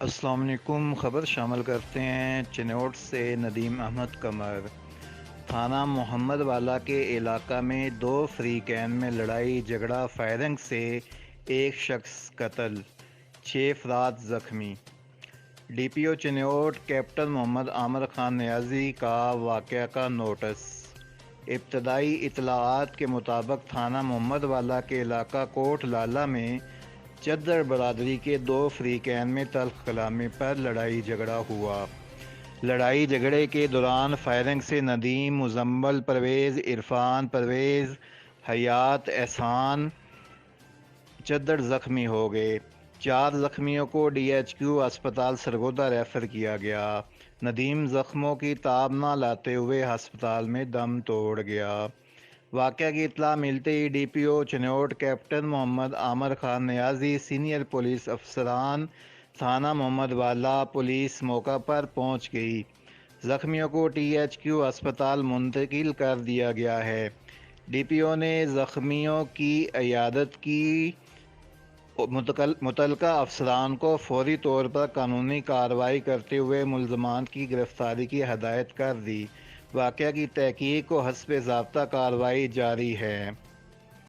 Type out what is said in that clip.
السلام علیکم۔ خبر شامل کرتے ہیں چنوٹ سے ندیم احمد قمر۔ تھانہ محمد والا کے علاقہ میں دو فریقین میں لڑائی جھگڑا، فائرنگ سے ایک شخص قتل، 6 افراد زخمی۔ ڈی پی او چنوٹ کیپٹن محمد عامر خان نیازی کا واقعہ کا نوٹس۔ ابتدائی اطلاعات کے مطابق تھانہ محمد والا کے علاقہ کوٹ لالہ میں چدر برادری کے دو فریقین میں تلخ کلامی پر لڑائی جھگڑا ہوا۔ لڑائی جھگڑے کے دوران فائرنگ سے ندیم، مزمل پرویز، عرفان پرویز، حیات احسان چدر زخمی ہو گئے۔ 4 زخمیوں کو ڈی ایچ کیو اسپتال سرگودا ریفر کیا گیا۔ ندیم زخموں کی تاب نہ لاتے ہوئے ہسپتال میں دم توڑ گیا۔ واقعہ کی اطلاع ملتے ہی ڈی پی او چنوٹ کیپٹن محمد عامر خان نیازی، سینئر پولیس افسران تھانہ محمد والا پولیس موقع پر پہنچ گئی۔ زخمیوں کو ٹی ایچ کیو اسپتال منتقل کر دیا گیا ہے۔ ڈی پی او نے زخمیوں کی عیادت کی۔ متعلقہ افسران کو فوری طور پر قانونی کارروائی کرتے ہوئے ملزمان کی گرفتاری کی ہدایت کر دی۔ واقعہ کی تحقیق و حسب ضابطہ کارروائی جاری ہے۔